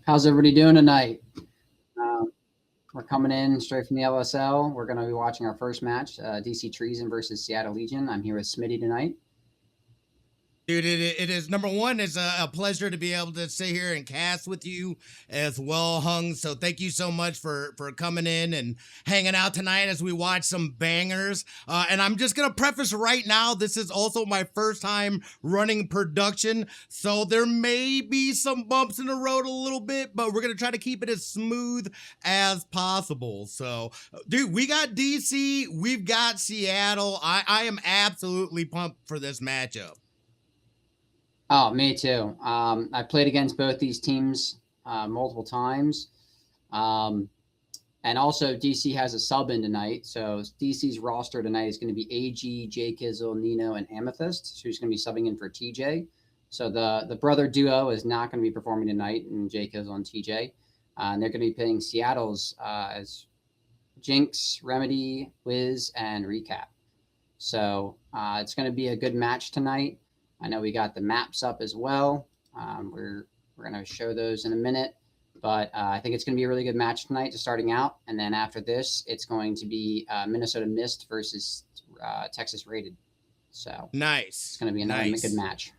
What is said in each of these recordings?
How's everybody doing tonight? We're coming in straight from the LSL. We're going to be watching our first match, DC Treason versus Seattle Legion. I'm here with Smitty tonight. Dude, it is number one. It's a pleasure to be able to sit here and cast with you as well, Hung. So thank you so much for coming in and hanging out tonight as we watch some bangers. And I'm just gonna preface right now, this is also my first time running production, so there may be some bumps in the road a little bit, but we're gonna try to keep it as smooth as possible. So, dude, we got DC, we've got Seattle. I am absolutely pumped for this matchup. Oh, me too. I played against both these teams multiple times. And also DC has a sub in tonight. So DC's roster tonight is going to be AG, J Kizzle, Nino, and Amethyst, who's going to be subbing in for TJ. So the brother duo is not going to be performing tonight, and J Kizzle and TJ. And they're going to be playing Seattle's as Jinx, Remedy, Wiz, and Recap. So it's going to be a good match tonight. I know we got the maps up as well. We're going to show those in a minute, but I think it's going to be a really good match tonight, just starting out. And then after this, it's going to be Minnesota Mist versus Texas Rated. So nice. It's going to be another good match.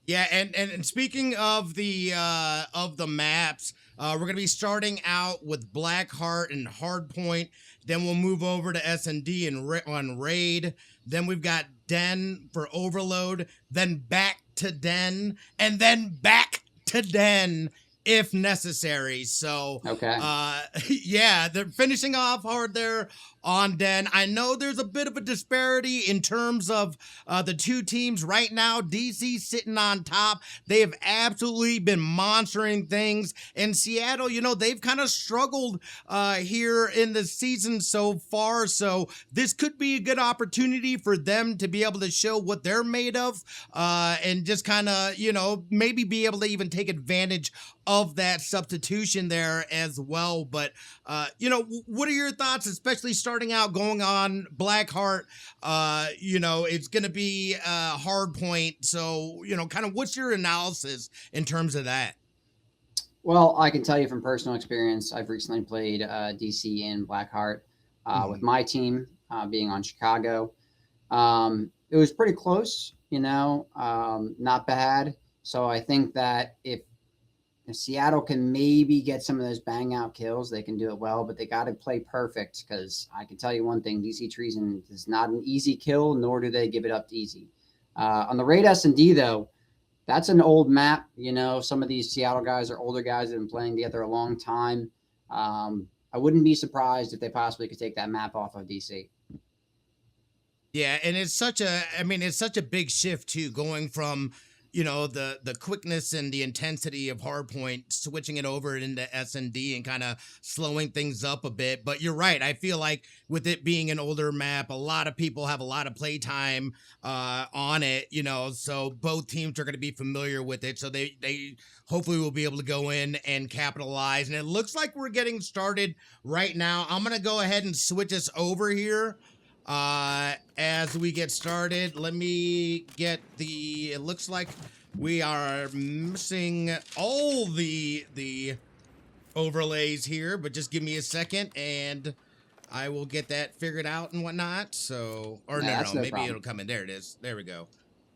Yeah, and speaking of the maps, we're gonna be starting out with Blackheart and Hardpoint. Then we'll move over to S&D and on Raid. Then we've got Den for Overload. Then back to Den, and then back to Den if necessary. So okay, yeah, they're finishing off hard there on Den. I know there's a bit of a disparity in terms of the two teams right now. DC sitting on top. They have absolutely been monstering things. And Seattle, you know, they've kind of struggled here in the season so far. So this could be a good opportunity for them to be able to show what they're made of and just kind of, you know, maybe be able to even take advantage of that substitution there as well. But, you know, what are your thoughts, especially starting out going on Blackheart? You know, it's going to be Hardpoint. So, you know, kind of what's your analysis in terms of that? Well, I can tell you from personal experience, I've recently played DC in Blackheart with my team being on Chicago. It was pretty close, you know, not bad. So I think that if Seattle can maybe get some of those bang out kills, they can do it well, but they got to play perfect, because I can tell you one thing, DC Treason is not an easy kill, nor do they give it up easy. On the Raid S&D, though, that's an old map. You know, some of these Seattle guys are older guys that have been playing together a long time. I wouldn't be surprised if they possibly could take that map off of DC. Yeah, and it's such a big shift too, going from, you know, the quickness and the intensity of Hardpoint, switching it over into S&D and kind of slowing things up a bit. But you're right. I feel like with it being an older map, a lot of people have a lot of play time on it, you know, so both teams are going to be familiar with it. So they hopefully will be able to go in and capitalize. And it looks like we're getting started right now. I'm going to go ahead and switch us over here. As we get started, let me get it looks like we are missing all the overlays here, but just give me a second and I will get that figured out and whatnot. So, or no, maybe problem. It'll come in. There it is. There we go.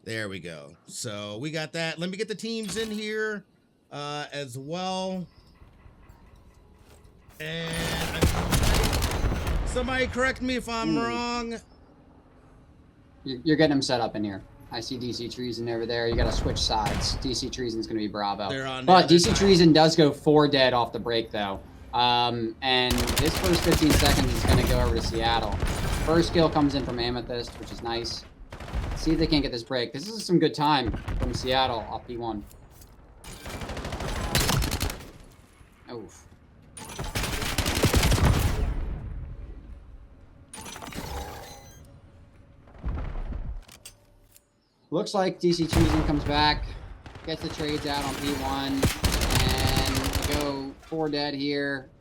There we go. So we got that. Let me get the teams in here, as well. And somebody correct me if I'm wrong. You're getting them set up in here. I see DC Treason over there. You got to switch sides. DC Treason's going to be Bravo. But DC Treason does go 4 dead off the break, though. And this first 15 seconds is going to go over to Seattle. First kill comes in from Amethyst, which is nice. Let's see if they can't get this break. This is some good time from Seattle off P1. Oof. Looks like DC Treason comes back, gets the trades out on P1, and we go 4 dead here.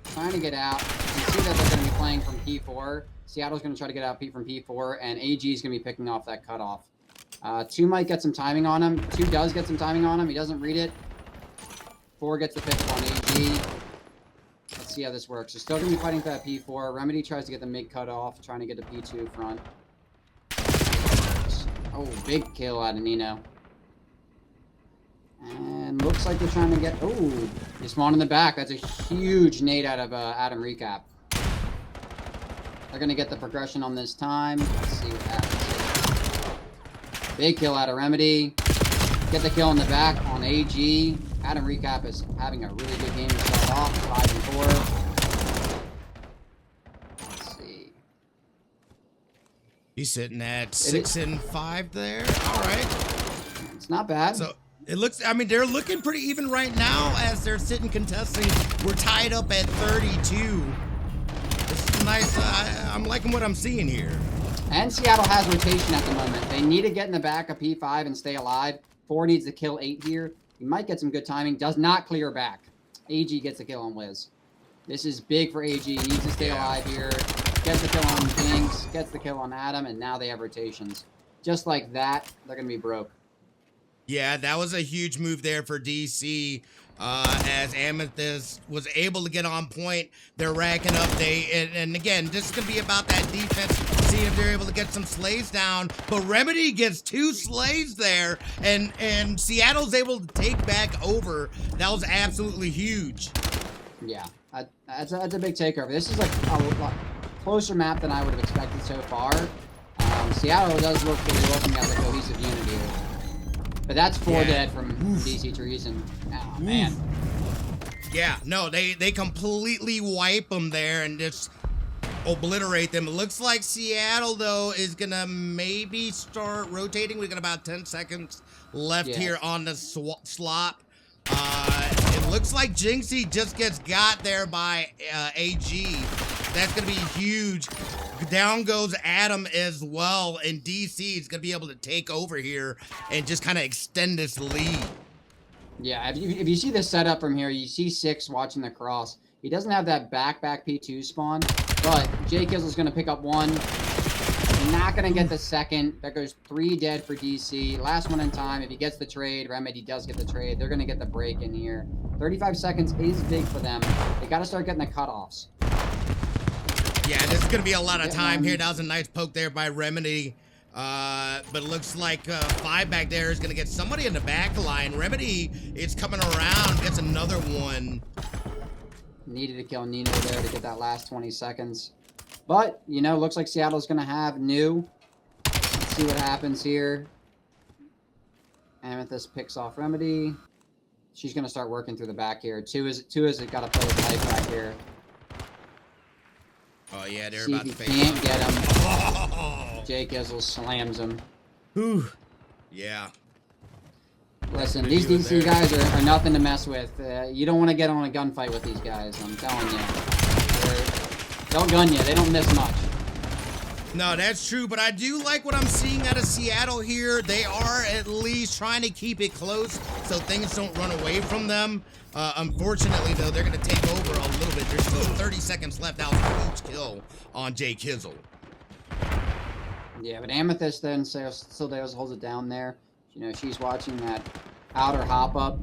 Trying to get out. You can see that they're going to be playing from P4. Seattle's going to try to get out from P4, and AG is going to be picking off that cutoff. 2 might get some timing on him. 2 does get some timing on him. He doesn't read it. 4 gets the pick up on AG. Let's see how this works. They're still going to be fighting for that P4. Remedy tries to get the mid cut off, trying to get the P2 front. Oh, big kill out of Nino. And looks like they're trying to get... Oh, they spawned in the back. That's a huge nade out of Adam Recap. They're going to get the progression on this time. Let's see what happens. Big kill out of Remedy. Get the kill in the back on AG. Adam Recap is having a really good game to start off. 5 and 4. Let's see. He's sitting at 6 and 5 there. All right. It's not bad. So it looks, I mean, they're looking pretty even right now as they're sitting contesting. We're tied up at 32. This is nice. I'm liking what I'm seeing here. And Seattle has rotation at the moment. They need to get in the back of P5 and stay alive. 4 needs to kill 8 here. He might get some good timing. Does not clear back. AG gets the kill on Liz. This is big for AG. He needs to stay alive here. Gets the kill on Jinx. Gets the kill on Adam. And now they have rotations. Just like that, they're going to be broke. Yeah, that was a huge move there for DC. As Amethyst was able to get on point. They're racking up. And again, this is going to be about that defense, seeing if they're able to get some slays down. But Remedy gets 2 slays there, and Seattle's able to take back over. That was absolutely huge. Yeah, that's a big takeover. This is like a lot closer map than I would have expected so far. Seattle does look to be looking at the cohesive unit here. But that's 4 dead from DC Treason. Oh, man. Yeah, no, they completely wipe them there and just obliterate them. It looks like Seattle, though, is going to maybe start rotating. We got about 10 seconds left here on the slot. It looks like Jinxie just gets got there by AG. That's going to be huge. Down goes Adam as well, and DC is going to be able to take over here and just kind of extend this lead. Yeah, if you see the setup from here, you see 6 watching the cross. He doesn't have that back P2 spawn, but Jay Kizzle's going to pick up 1. Not going to get the second. That goes 3 dead for DC. Last one in time. If he gets the trade, Remedy does get the trade. They're going to get the break in here. 35 seconds is big for them. They got to start getting the cutoffs. Yeah, this is going to be a lot of time here. That was a nice poke there by Remedy. But it looks like 5 back there is going to get somebody in the back line. Remedy is coming around, gets another one. Needed to kill Nino there to get that last 20 seconds. But, you know, looks like Seattle's going to have new. Let's see what happens here. Amethyst picks off Remedy. She's going to start working through the back here. Two is got to play with life back here. Oh, yeah, they're see about to if he face can't get him. Oh. Jay Kizzle slams him. Whew. Yeah. Listen, these DC guys are nothing to mess with. You don't want to get on a gunfight with these guys, I'm telling you. They'll gun you. They don't miss much. No, that's true, but I do like what I'm seeing out of Seattle here. They are at least trying to keep it close so things don't run away from them. Unfortunately, though, they're going to take over a little bit. There's still 30 seconds left. That was a huge kill on Jay Kizzle. Yeah, but Amethyst then still holds it down there. You know, she's watching that outer hop up.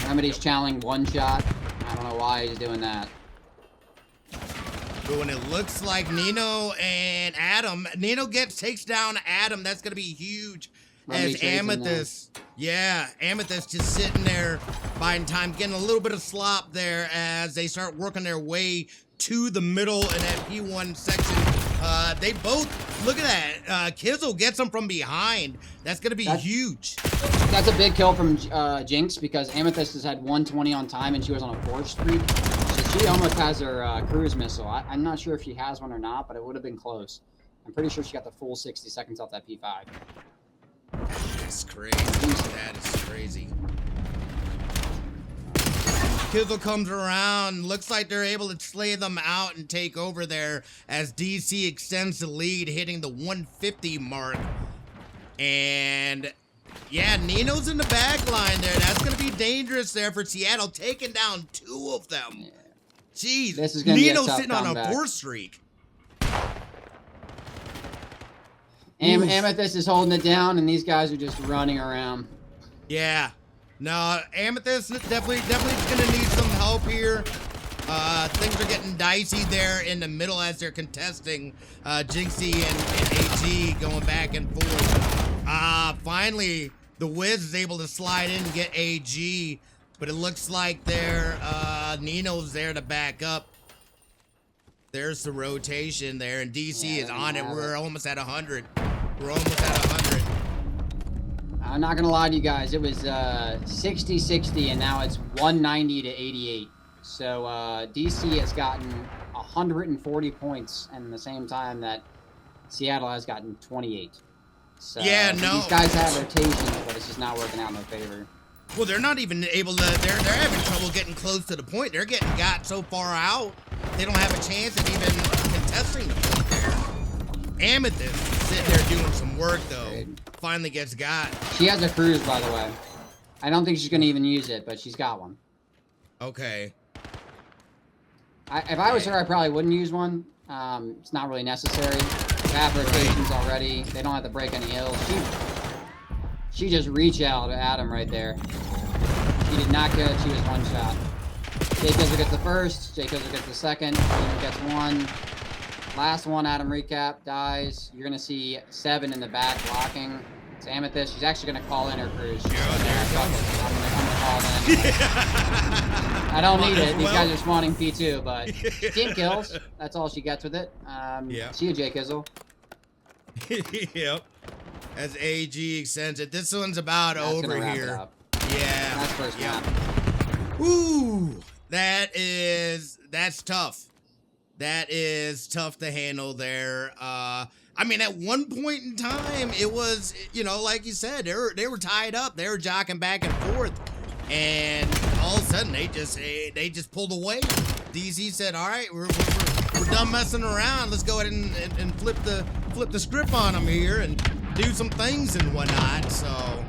Remedy's channeling 1 shot. I don't know why he's doing that. Ooh, and it looks like Nino and Adam. Nino takes down Adam. That's going to be huge. As Amethyst. Yeah, Amethyst just sitting there buying time, getting a little bit of slop there as they start working their way to the middle in that P1 section. They both, look at that. Kizzle gets them from behind. That's going to be huge. That's a big kill from Jinx because Amethyst has had 120 on time and she was on a 4 streak. So she almost has her cruise missile. I'm not sure if she has one or not, but it would have been close. I'm pretty sure she got the full 60 seconds off that P5. That's crazy. That is crazy. Kizzle comes around. Looks like they're able to slay them out and take over there as DC extends the lead, hitting the 150 mark. And yeah, Nino's in the back line there. That's going to be dangerous there for Seattle, taking down 2 of them. Yeah. Jeez, this is gonna Nino's be a sitting on a 4 streak. Oof. Amethyst is holding it down, and these guys are just running around. Yeah. No, Amethyst definitely gonna need some help here. Things are getting dicey there in the middle as they're contesting. Jinxie and AG going back and forth. Finally, the Wiz is able to slide in and get AG, but it looks like Nino's there to back up. There's the rotation there, and DC is on it. We're almost at 100. We're almost at 100. I'm not gonna lie to you guys. It was 60-60, and now it's 190 to 88. So DC has gotten 140 points, and the same time that Seattle has gotten 28. So yeah, no, these guys have rotations, but it's just not working out in their favor. Well, they're not even able to. They're having trouble getting close to the point. They're getting got so far out, they don't have a chance at even contesting the point there. Amethyst sitting there doing some work though. Great. Finally gets got. She has a cruise, by the way. I don't think she's gonna even use it, but she's got one. Okay. If I was her, I probably wouldn't use one. It's not really necessary. They have rotations already. They don't have to break any hills. She just reached out at him right there. She did not get it. She was one shot. Jay Kizzle gets the first. Jay Kizzle gets the second. Nino gets one. Last one, Adam recap, dies. You're going to see 7 in the back blocking. It's Amethyst. She's actually going to call in her cruise. I'm going to call in. I don't need it. These guys are spawning P2, but team kills. That's all she gets with it. Yeah. See you, Jay Kizzle. Yep. As AG extends it. This one's about That's over here. Yeah. That's first yep. round. Ooh. That's tough. That is tough to handle there. I mean, at one point in time, it was, like you said, they were tied up. They were jockeying back and forth. And all of a sudden, they just pulled away. DZ said, all right, we're done messing around. Let's go ahead and flip the script on them here and do some things and whatnot. So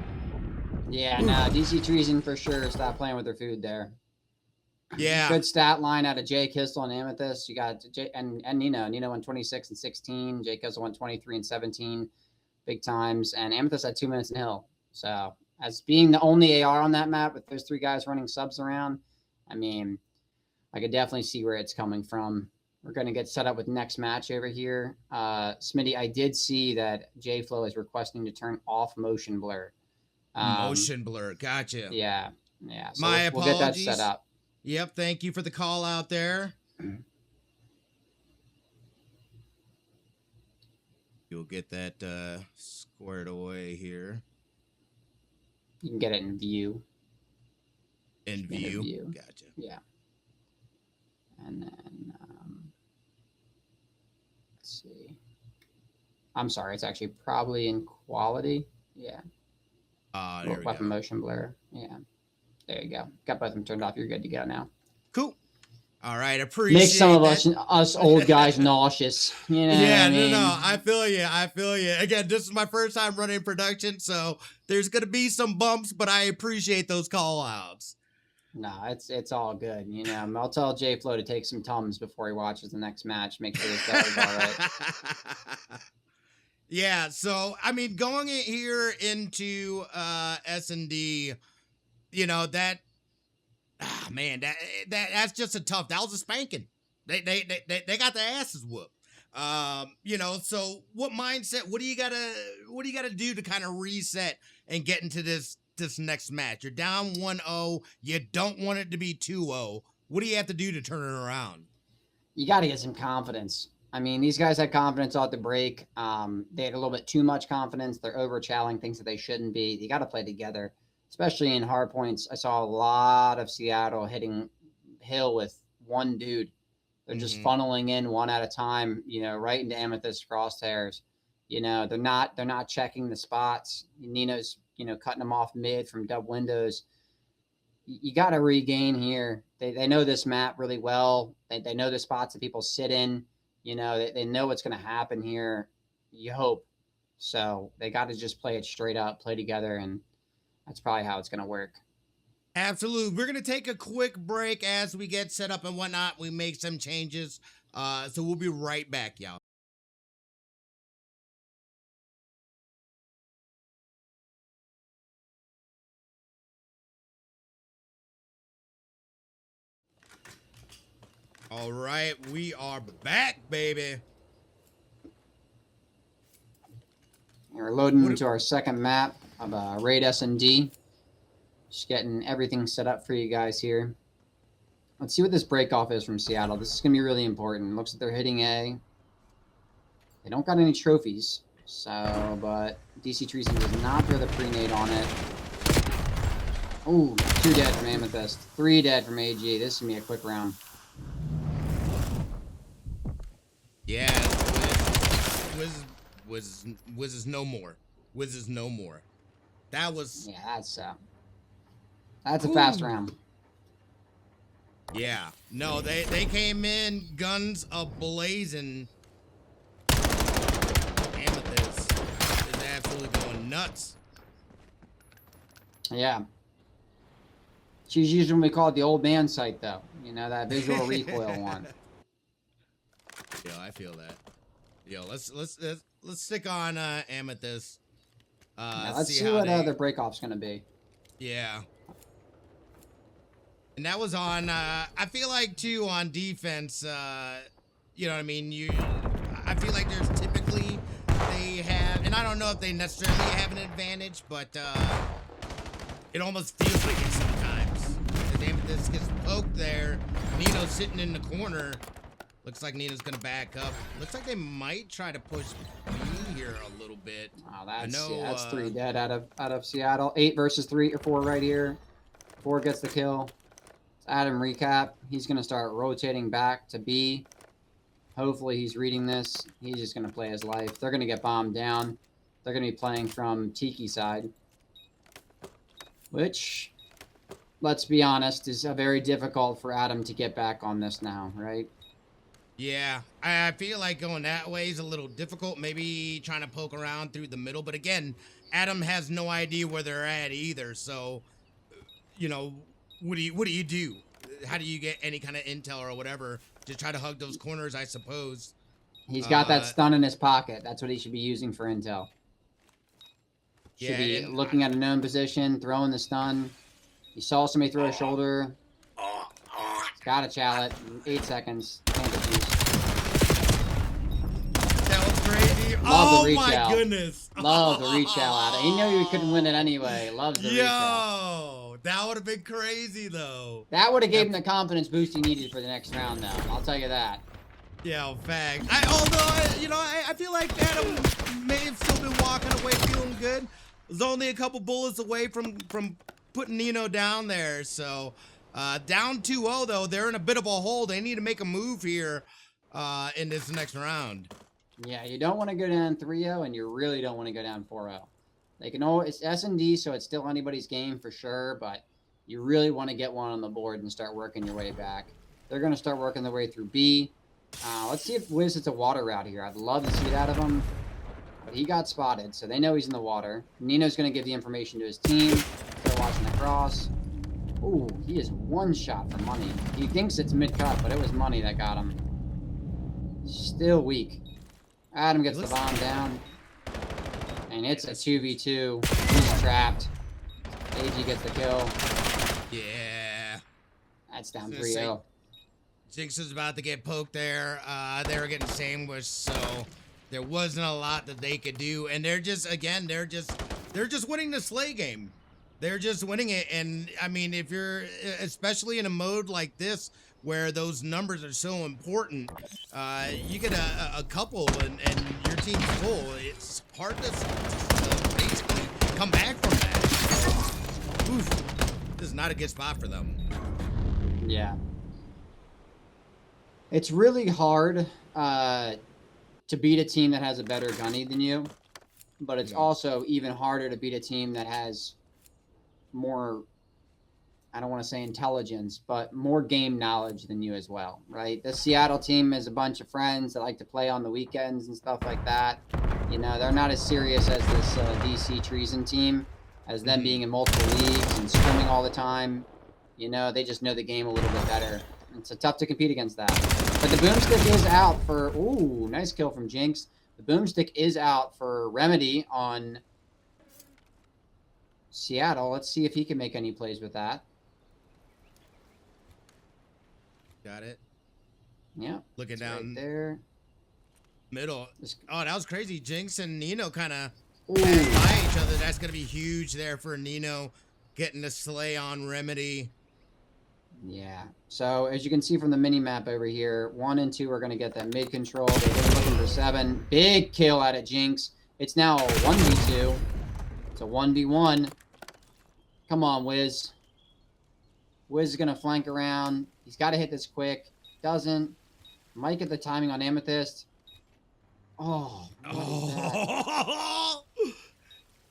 yeah, no, DC Treason for sure. Stop playing with their food there. Yeah. Good stat line out of Jay Kizzle and Amethyst. You got and Nino. Nino went 26 and 16. Jay Kizzle went 23 and 17. Big times. And Amethyst had 2 minutes in hill. So as being the only AR on that map with those 3 guys running subs around, I mean, I could definitely see where it's coming from. We're going to get set up with next match over here. Smitty, I did see that JFlow is requesting to turn off motion blur. Motion blur. Gotcha. Yeah. Yeah. So My we'll get that apologies. set up. Yep. Thank you for the call out there. You'll get that squared away here. You can get it in view. In view. Gotcha. Yeah. And then, let's see. I'm sorry. It's actually probably in quality. Yeah. There we Weapon go. motion blur. Yeah. There you go. Got both of them turned off. You're good to go now. Cool. All right. Appreciate Makes some of that. us old guys nauseous. You know Yeah, what I mean? no. I feel you. Again, this is my first time running production, so there's going to be some bumps, but I appreciate those call outs. No, it's all good. I'll tell JFlow to take some Tums before he watches the next match. Make sure his belly's all right. Yeah, so I mean, going in here into S&D, that's just a tough. That was a spanking. They got their asses whooped. So what mindset? What do you gotta do to kind of reset and get into this next match? You're down 1-0. You don't want it to be 2-0. What do you have to do to turn it around? You got to get some confidence. I mean, these guys had confidence off the break. They had a little bit too much confidence. They're over-challenging things that they shouldn't be. You got to play together, especially in hard points. I saw a lot of Seattle hitting hill with one dude. They're just funneling in one at a time, right into Amethyst crosshairs. They're not checking the spots. Nino's, cutting them off mid from dub windows. You got to regain here. They know this map really well. They know the spots that people sit in. They know what's going to happen here. You hope. So they got to just play it straight up, play together, and that's probably how it's going to work. Absolutely. We're going to take a quick break as we get set up and whatnot. We make some changes. So we'll be right back, y'all. All right, we are back, baby. We're loading into our second map of Raid S&D. Just getting everything set up for you guys here. Let's see what this breakoff is from Seattle. This is going to be really important. Looks like they're hitting A. They don't got any trophies, so, but DC Treason does not throw the pre-nade on it. Ooh, 2 dead from Amethyst, 3 dead from AG. This is going to be a quick round. Yeah, Wiz is no more. Wiz is no more. That was... Yeah, that's a fast round. Yeah. No, they came in guns a-blazing. Amethyst is absolutely going nuts. Yeah. She's usually what we call it the old man sight, though. You know, that visual recoil one. Yo, I feel that. Yo, let's stick on Amethyst. Let's see what their breakoff's gonna be. Yeah. And that was on. I feel like too on defense. You know what I mean? I feel like there's typically they have, and I don't know if they necessarily have an advantage, but it almost feels like it sometimes. The Amethyst gets poked there. Nino's sitting in the corner. Looks like Nina's gonna back up. Looks like they might try to push B here a little bit. Oh, that's 3 dead out of Seattle. 8 versus 3 or 4 right here. 4 gets the kill. It's Adam recap. He's gonna start rotating back to B. Hopefully he's reading this. He's just gonna play his life. They're gonna get bombed down. They're gonna be playing from Tiki side, which, let's be honest, is very difficult for Adam to get back on this now, right? Yeah, I feel like going that way is a little difficult. Maybe trying to poke around through the middle. But again, Adam has no idea where they're at either. So, you know, what do you do? How do you get any kind of intel or whatever? Just try to hug those corners, I suppose. He's got that stun in his pocket. That's what he should be using for intel. Should be looking at a known position, throwing the stun. He saw somebody throw a shoulder. Got a chalet. 8 seconds. Can't defuse. That was crazy. Love oh my goodness. Love the reach out. He knew he couldn't win it anyway. Loves the reach out. Yo, that would have been crazy though. That would have gave him the confidence boost he needed for the next round, though. I'll tell you that. Yeah, fact. I feel like Adam may have still been walking away feeling good. Was only a couple bullets away from putting Nino down there, so. Down 2-0 though, they're in a bit of a hole. They need to make a move here in this next round. Yeah, you don't want to go down 3-0, and you really don't want to go down 4-0. They can always, it's S&D, so it's still anybody's game for sure, but you really want to get one on the board and start working your way back. They're going to start working their way through B. Let's see if Wiz hits a water route here. I'd love to see it out of him, but he got spotted, so they know he's in the water. Nino's going to give the information to his team. They're watching the cross. Ooh, he is 1 shot for money. He thinks it's mid-cut, but it was money that got him. Still weak. Adam gets the bomb down. And it's a 2v2. He's trapped. AG gets the kill. Yeah. That's down 3-0. Jinx is about to get poked there. They were getting sandwiched, so there wasn't a lot that they could do. And they're just winning the slay game. They're just winning it, and I mean, if you're, especially in a mode like this, where those numbers are so important, you get a couple and your team's full. It's hard to basically come back from that. Oof, this is not a good spot for them. Yeah. It's really hard to beat a team that has a better gunny than you, but it's also even harder to beat a team that has more, I don't want to say intelligence, but more game knowledge than you as well, right? The Seattle team is a bunch of friends that like to play on the weekends and stuff like that. You know, they're not as serious as this DC Treason team, as them being in multiple leagues and scrimming all the time. You know, they just know the game a little bit better. It's tough to compete against that. But the boomstick is out for, ooh, nice kill from Jinx. The boomstick is out for Remedy on Seattle. Let's see if he can make any plays with that. Got it. Yeah. Looking It's down right there. middle. Just, Oh, that was crazy. Jinx and Nino kind of ooh. passed by each other. That's going to be huge there for Nino getting the slay on Remedy. Yeah. So as you can see from the mini map over here, 1 and 2 are going to get that mid control. They're looking for 7. Big kill out of Jinx. It's now a 1v2. It's a 1v1. Come on, Wiz. Wiz is going to flank around. He's got to hit this quick. Doesn't. Might get the timing on Amethyst. Oh, what is that?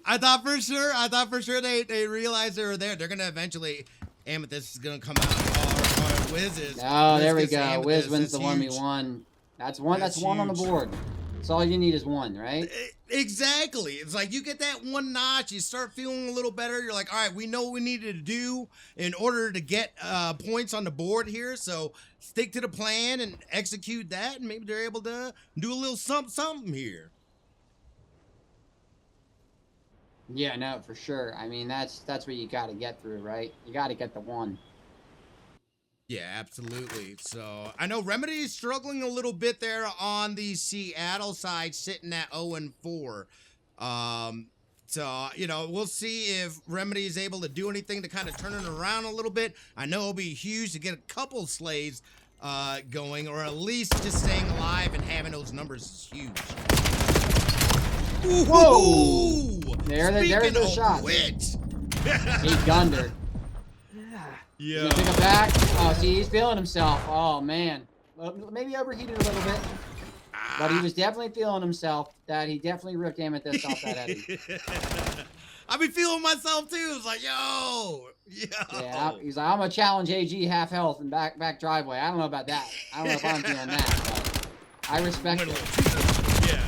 I thought for sure they realized they were there. They're gonna eventually Amethyst is gonna come out or Wiz is. Oh, Wiz there we gets go. Amethyst. Wiz wins That's the huge. 1v1. That's one. That's one on the huge. board. That's all you need is 1, right? Exactly. It's like you get that 1 notch, you start feeling a little better. You're like, all right, we know what we needed to do in order to get points on the board here. So stick to the plan and execute that, and maybe they're able to do a little something here. Yeah, no, for sure. I mean, that's what you got to get through, right? You got to get the 1. Yeah, absolutely. So I know Remedy is struggling a little bit there on the Seattle side, sitting at 0-4. So, you know, we'll see if Remedy is able to do anything to kind of turn it around a little bit. I know it'll be huge to get a couple slays going, or at least just staying alive and having those numbers is huge. Whoa! There's Speaking the of shot. which. He gunned her. Yeah. He's gonna pick it back. Oh, see, he's feeling himself. Oh, man. Maybe overheated a little bit. But he was definitely feeling himself. That he definitely ripped Amethyst off that Eddie. I be feeling myself too. It's like, yo. Yeah, he's like, I'm gonna challenge AG half health and back driveway. I don't know about that. I don't know if I'm feeling that, but I respect it. Yeah.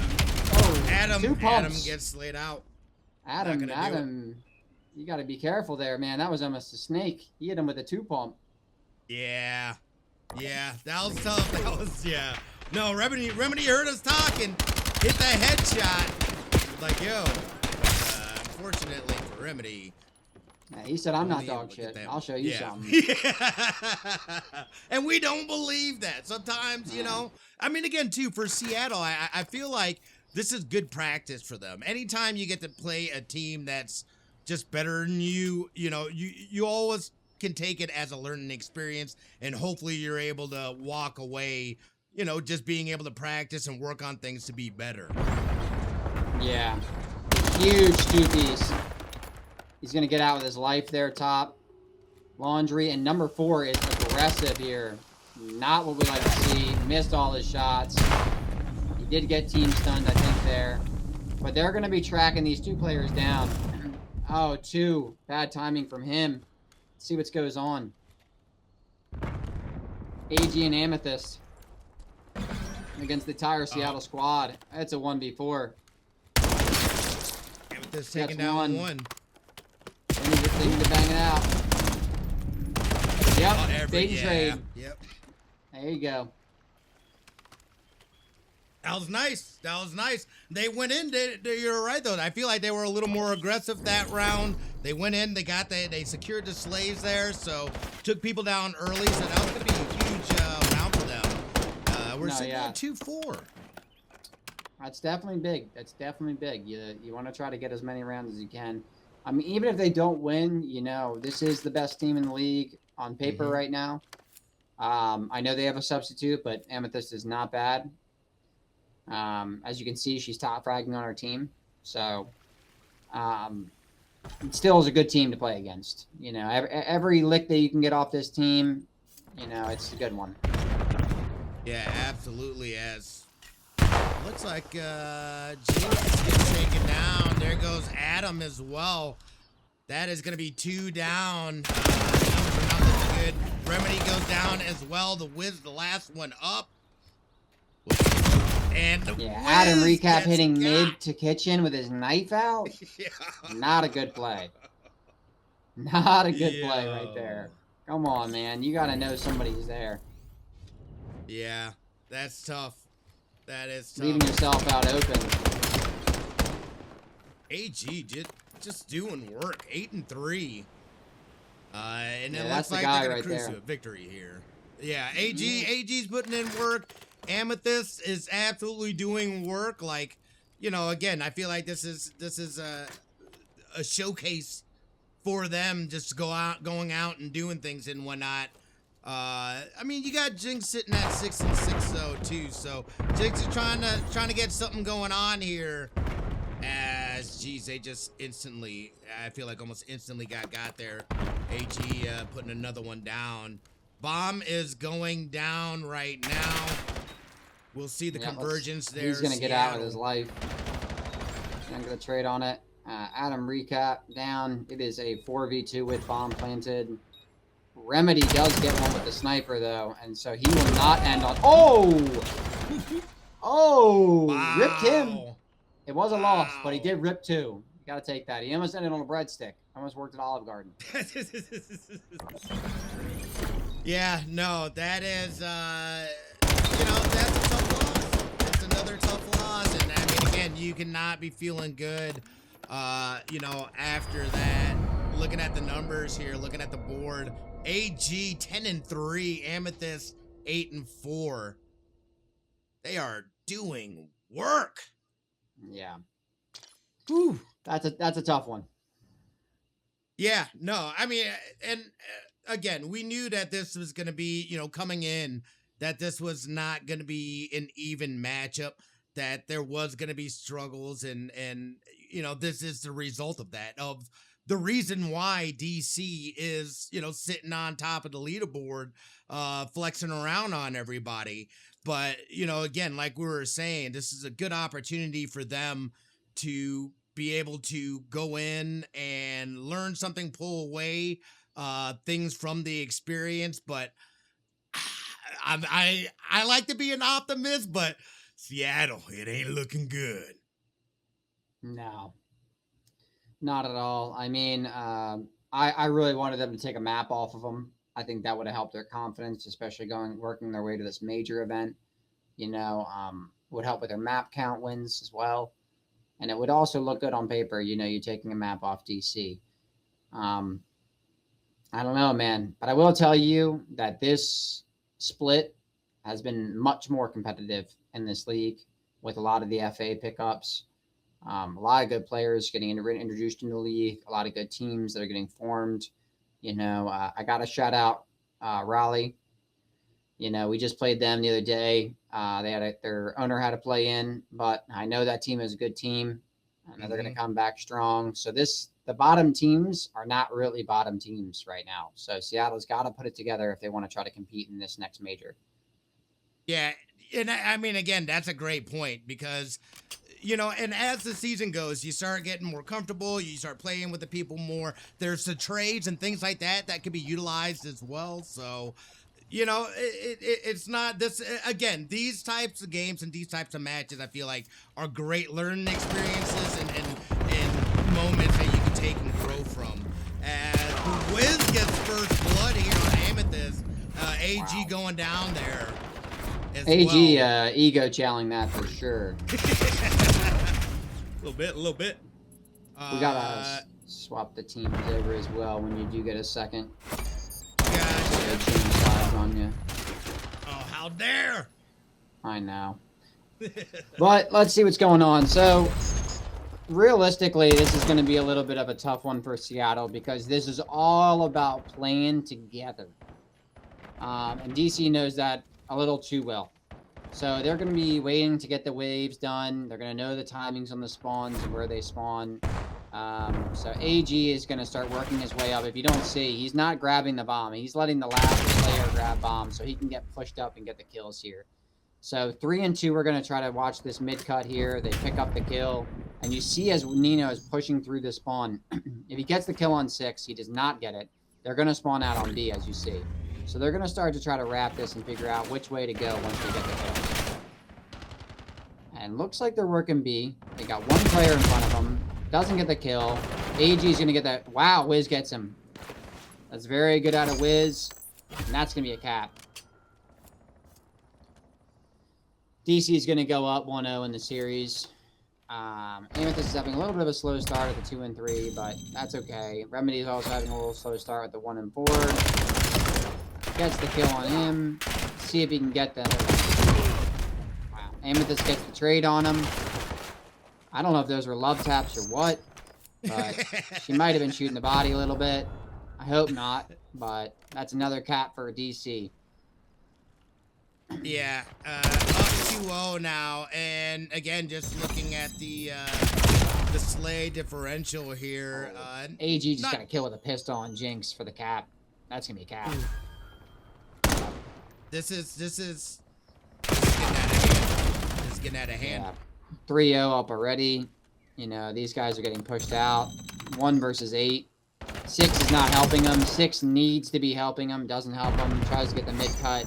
Oh, Adam 2 pumps. gets slayed out. Adam, you got to be careful there, man. That was almost a snake. He hit him with a 2 pump. Yeah, that was tough. That was No, Remedy heard us talking, hit that headshot. Like, yo, unfortunately for Remedy. Yeah, he said, I'm not dog shit. I'll show you something. And we don't believe that. Sometimes, you know, I mean, again, too, for Seattle, I feel like this is good practice for them. Anytime you get to play a team that's just better than you, you know, you always can take it as a learning experience, and hopefully you're able to walk away, you know, just being able to practice and work on things to be better. Yeah. Huge 2-piece. He's going to get out with his life there, top. Laundry. And number 4 is aggressive here. Not what we like to see. Missed all his shots. He did get team stunned, I think, there. But they're going to be tracking these 2 players down. Oh, 2. Bad timing from him. Let's see what goes on. AG and Amethyst against the entire Seattle squad. That's a 1v4. Amethyst taking down 1. They need to bang it out. Yep, bait and trade. Yep. There you go. That was nice. That was nice. They went in. You're right, though. I feel like they were a little more aggressive that round. They went in. They secured the slaves there, so took people down early. So that was going to be a huge round for them. We're sitting at 2-4. That's definitely big. That's definitely big. You want to try to get as many rounds as you can. I mean, even if they don't win, you know, this is the best team in the league on paper right now. I know they have a substitute, but Amethyst is not bad. As you can see, she's top fragging on her team. So, it still is a good team to play against. You know, every lick that you can get off this team, you know, it's a good one. Yeah, absolutely. As looks like Jinx gets taken down. There goes Adam as well. That is going to be 2 down. Numbers are not looking good. Remedy goes down as well. The Wiz, the last one up. And Adam recap hitting mid to kitchen with his knife out. Not a good play. Not a good play right there. Come on, man. You got to know somebody's there. Yeah, that's tough. That is tough. Leaving yourself out open. AG just doing work. 8-3. And it that's looks the like guy they're right gonna cruise there. to a victory here. Yeah, AG's putting in work. Amethyst is absolutely doing work. Like, you know, again, I feel like this is a showcase for them just to going out and doing things and whatnot. I mean, you got Jinx sitting at 6-6 though too, so Jinx is trying to get something going on here. As geez, they just instantly, I feel like almost instantly got there. AG putting another one down. Bomb is going down right now. We'll see the convergence there. He's gonna get out with his life. I'm gonna trade on it. Adam recap down. It is a 4v2 with bomb planted. Remedy does get one with the sniper though, and so he will not end on. Oh! Oh! Wow. Ripped him. It was a loss, but he did rip 2. You gotta take that. He almost ended on a breadstick. Almost worked at Olive Garden. Yeah, no, that is, you know, that's a tough loss. That's another tough loss, and I mean, again, you cannot be feeling good, you know, after that. Looking at the numbers here, looking at the board, AG 10-3, Amethyst 8-4. They are doing work. Yeah. Whew. That's a tough one. Yeah, no, I mean, and again, we knew that this was going to be, you know, coming in, that this was not going to be an even matchup, that there was going to be struggles, and you know, this is the result of that, of the reason why DC is, you know, sitting on top of the leaderboard, flexing around on everybody. But, you know, again, like we were saying, this is a good opportunity for them to be able to go in and learn something, pull away things from the experience. But I like to be an optimist, but Seattle, it ain't looking good. No, not at all. I mean, I really wanted them to take a map off of them. I think that would have helped their confidence, especially working their way to this major event. You know, would help with their map count wins as well. And it would also look good on paper, you know, you taking a map off DC. I don't know, man. But I will tell you that this split has been much more competitive in this league with a lot of the FA pickups. A lot of good players getting introduced into the league. A lot of good teams that are getting formed. You know, I got to shout out Raleigh. You know, we just played them the other day. They had their owner had to play in, but I know that team is a good team. I know they're going to come back strong. So the bottom teams are not really bottom teams right now. So Seattle's got to put it together if they want to try to compete in this next major. Yeah, and I mean, again, that's a great point because, you know, and as the season goes, you start getting more comfortable. You start playing with the people more. There's the trades and things like that can be utilized as well. So, you know, it's not this, again, these types of games and these types of matches, I feel like, are great learning experiences and moments that you can take and grow from. As Wiz gets first blood here on Amethyst, AG going down there. AG ego challenging that for sure. A little bit. We gotta swap the teams over as well when you do get a second. Gotcha. Change sides on you. Oh, how dare! I know. But let's see what's going on. So, realistically, this is going to be a little bit of a tough one for Seattle because this is all about playing together. And DC knows that a little too well. So they're going to be waiting to get the waves done. They're going to know the timings on the spawns and where they spawn. So AG is going to start working his way up. If you don't see, he's not grabbing the bomb. He's letting the last player grab bomb so he can get pushed up and get the kills here. So 3 and 2, we're going to try to watch this mid cut here. They pick up the kill. And you see as Nino is pushing through the spawn, if he gets the kill on 6, he does not get it. They're going to spawn out on B, as you see. So they're going to start to try to wrap this and figure out which way to go once they get the kill. And looks like they're working B. They got one player in front of them. Doesn't get the kill. AG is going to get that. Wow, Wiz gets him. That's very good out of Wiz. And that's going to be a cap. DC is going to go up 1-0 in the series. Amethyst is having a little bit of a slow start at the 2 and 3, but that's okay. Remedy is also having a little slow start at the 1 and 4. Gets the kill on him. See if he can get that. Wow. Amethyst gets the trade on him. I don't know if those were love taps or what, but she might have been shooting the body a little bit. I hope not, but that's another cap for DC. Yeah, up 2-0 now, and again, just looking at the Slay differential here. AG just got a kill with a pistol on Jinx for the cap. That's gonna be a cap. This is getting out of hand. This is getting out of hand. Yeah. 3-0 up already. You know, these guys are getting pushed out. 1 versus 8. 6 is not helping him. 6 needs to be helping him. Doesn't help him. Tries to get the mid cut.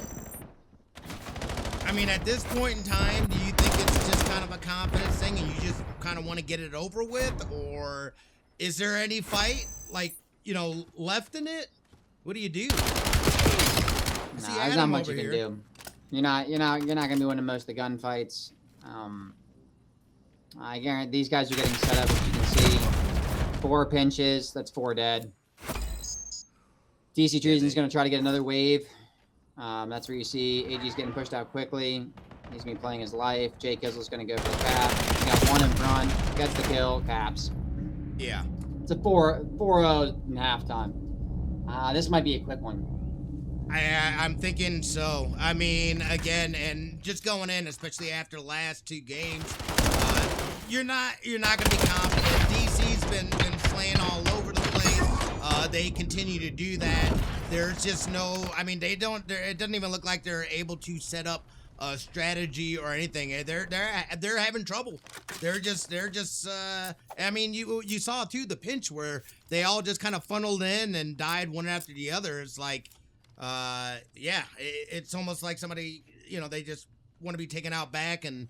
I mean, at this point in time, do you think it's just kind of a confidence thing and you just kind of want to get it over with? Or is there any fight, like, you know, left in it? What do you do? Nah, there's not much you can do. You're not gonna be winning most of the gunfights. I guarantee these guys are getting set up, as you can see. 4 pinches, that's 4 dead. DC Treason's gonna try to get another wave. That's where you see AG's getting pushed out quickly. He's gonna be playing his life. Jay Kizzle's gonna go for the cap. He got 1 in front, gets the kill, caps. Yeah. It's a 4-0 in halftime. This might be a quick one. I'm thinking so. I mean, again, and just going in, especially after the last 2 games, you're not gonna be confident. DC's been slaying all over the place. They continue to do that. There's just no. I mean, it doesn't even look like they're able to set up a strategy or anything. They're having trouble. They're just. I mean, you saw too the pinch where they all just kind of funneled in and died one after the other. It's like. Yeah, it's almost like somebody, you know, they just want to be taken out back and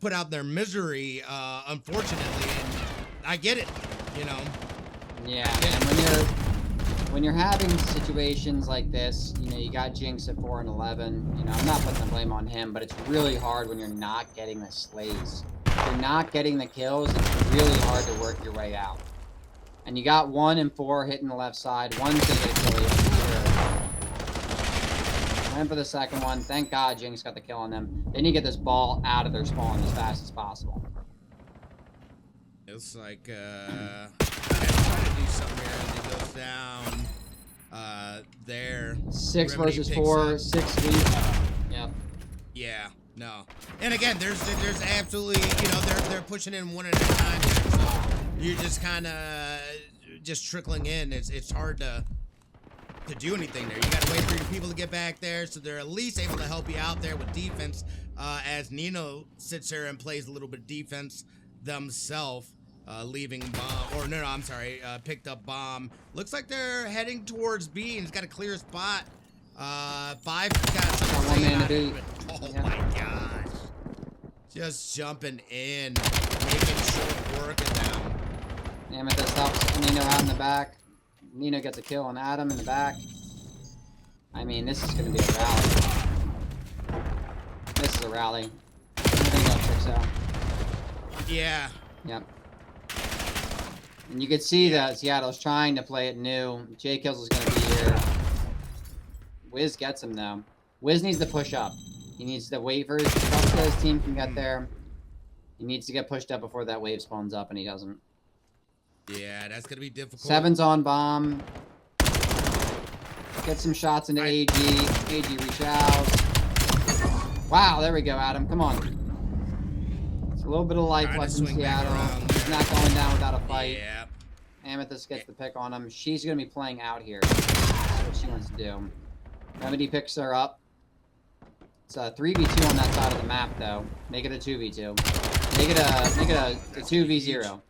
put out their misery, unfortunately, and I get it, you know. Yeah, man, when you're having situations like this, you know, you got Jinx at 4 and 11, you know, I'm not putting the blame on him, but it's really hard when you're not getting the slays. If you're not getting the kills, it's really hard to work your way out. And you got 1 and 4 hitting the left side, 1's gonna get a kill you. Went for the second one. Thank God Jinx got the kill on them. They need to get this ball out of their spawn as fast as possible. It's like, I'm trying to do something here as it goes down, there. 6 Remedy versus picks 4, up. 6 feet. Yep. Yeah, no. And again, there's absolutely, you know, they're pushing in one at a time here, so you're just kind of just trickling in. It's hard to do anything there. You got to wait for your people to get back there, so they're at least able to help you out there with defense, as Nino sits there and plays a little bit of defense themselves, leaving bomb, or no, I'm sorry, picked up bomb. Looks like they're heading towards B, and he's got a clear spot. 5 got something One man to on beat. it. Oh Yeah. my gosh. Just jumping in, making short work of them. Amethyst stops Nino out in the back. Nino gets a kill on Adam in the back. I mean, this is going to be a rally. This is a rally. I'm going to go 6-0. Yeah. Yep. And you could see that Seattle's trying to play it new. Jay Kills is going to be here. Wiz gets him, though. Wiz needs to push up. He needs to wait for his team can get there. He needs to get pushed up before that wave spawns up, and he doesn't. Yeah, that's gonna be difficult. 7's on bomb. Get some shots into AG. AG reach out. Wow, there we go, Adam. Come on. It's a little bit of life Trying to left in swing back Seattle. around He's not going down without a fight. Yeah. Amethyst gets the pick on him. She's going to be playing out here. That's what she wants to do. Remedy picks her up. It's a 3v2 on that side of the map, though. Make it a 2v2. Make it a 2v0.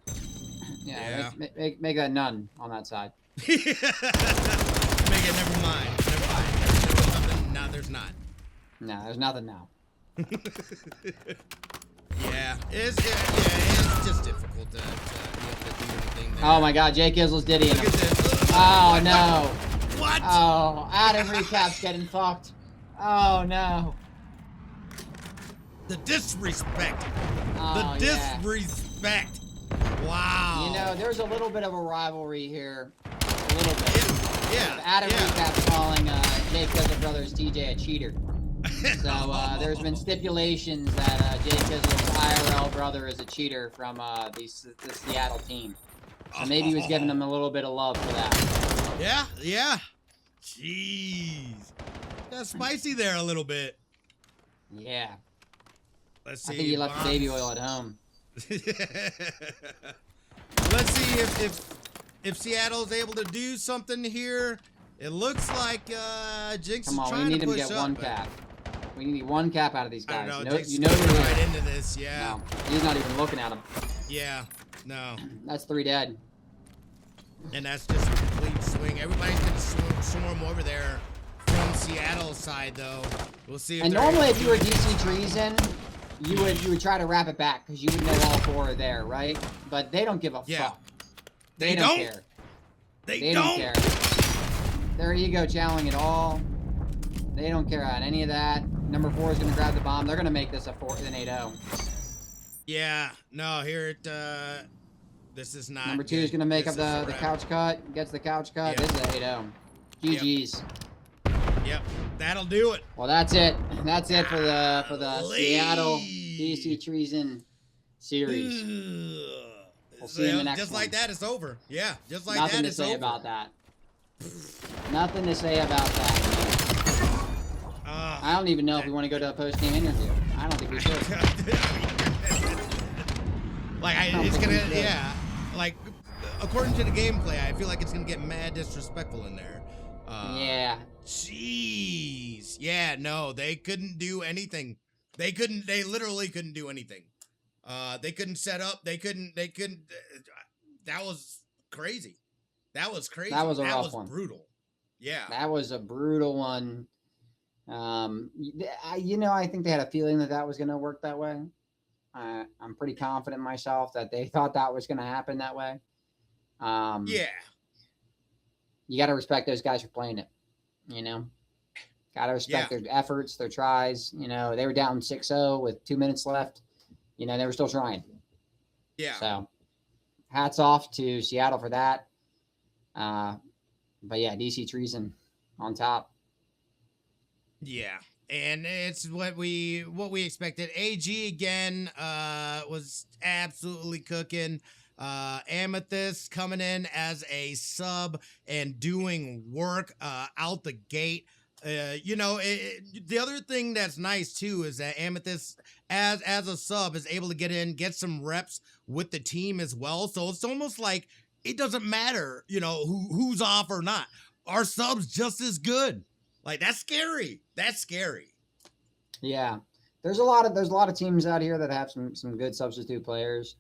Yeah. Make that none on that side. Make it, never mind. There's nothing. No, there's not. No, there's nothing now. Yeah, it's just difficult to be able to do anything there. Oh my God, Jake Izzle's diddying Look at him. this. Oh no. What? Oh, Adam recap's getting fucked. Oh no. The disrespect. Oh, The yeah. disrespect. Wow. You know, there's a little bit of a rivalry here. A little bit. Yeah. Adam recap's calling Jake Jay Kizzle brothers TJ a cheater. So there's been stipulations that Jay Kizzle's IRL brother is a cheater from the Seattle team. So maybe he was giving them a little bit of love for that. Yeah. Jeez. Got spicy there a little bit. Yeah. Let's see. I think he left the baby oil at home. Let's see if Seattle's able to do something here. It looks like Jinx is trying to push up. Come on, we need him to get one cap. We need one cap out of these guys. I don't know. You know right into this, yeah. No, he's not even looking at him. Yeah, no. That's 3 dead. And that's just a complete swing. Everybody's gonna swarm over there from Seattle's side, though. We'll see. And normally, if you were DC Treason, you would try to wrap it back because you would know all 4 are there, right? But they don't give a fuck. They don't care. They don't care. Their ego channeling it all. They don't care about any of that. Number 4 is going to grab the bomb. They're going to make this an 8-0. Yeah. No, here it. This is not. Number 2 is going to make up the couch cut. Gets the couch cut. Yep. This is an 8-0. GG's. Yep. That'll do it. Well, that's it. That's it for the Seattle DC Treason series. We'll see you in the next just one. like that, it's over. Yeah, just like Nothing that, to it's say over. about that. Nothing to say about that. I don't even know if we want to go to a post-game interview. I don't think we should. It's gonna, yeah. Like, according to the gameplay, I feel like it's gonna get mad disrespectful in there. Yeah. Jeez. Yeah, no, they couldn't do anything. They literally couldn't do anything. They couldn't set up. They couldn't. That was crazy. That was crazy. That was a rough one. Brutal. Yeah. That was a brutal one. I think they had a feeling that was going to work that way. I'm pretty confident myself that they thought that was going to happen that way. Yeah. You got to respect those guys for playing it. Got to respect their efforts, their tries. They were down 6-0 with 2 minutes left. They were still trying. Yeah. So, hats off to Seattle for that. But yeah, DC Treason on top. Yeah. And it's what we expected. AG again was absolutely cooking. Amethyst coming in as a sub and doing work out the gate. The other thing that's nice too is that Amethyst as a sub is able to get some reps with the team as well. So it's almost like it doesn't matter, who's off or not. Our sub's just as good. Like, that's scary. That's scary. Yeah. There's a lot of teams out here that have some good substitute players.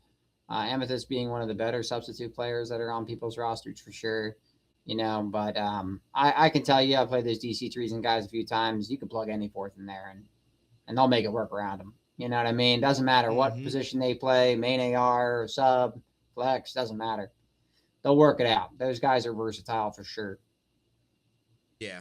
Amethyst being one of the better substitute players that are on people's rosters for sure. But I can tell you, I've played those DC Treason guys a few times. You can plug any fourth in there and they'll make it work around them. You know what I mean? Doesn't matter what position they play, main AR, sub, flex, doesn't matter. They'll work it out. Those guys are versatile for sure. Yeah.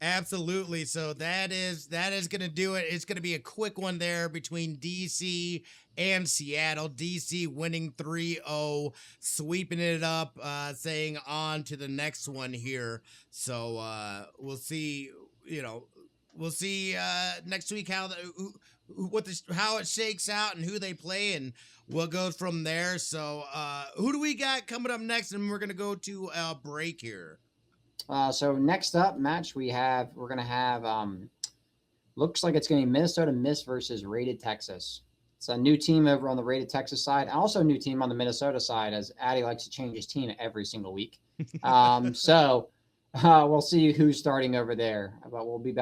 Absolutely. So that is going to do it. It's going to be a quick one there between DC and Seattle. DC winning 3-0, sweeping it up, saying on to the next one here. So we'll see, next week how it shakes out and who they play, and we'll go from there. So who do we got coming up next? And we're going to go to a break here. So next up match we're going to have, looks like it's going to be Minnesota Mist versus Rated Texas. It's a new team over on the Rated Texas side, and also a new team on the Minnesota side, as Addy likes to change his team every single week. So we'll see who's starting over there, but we'll be back.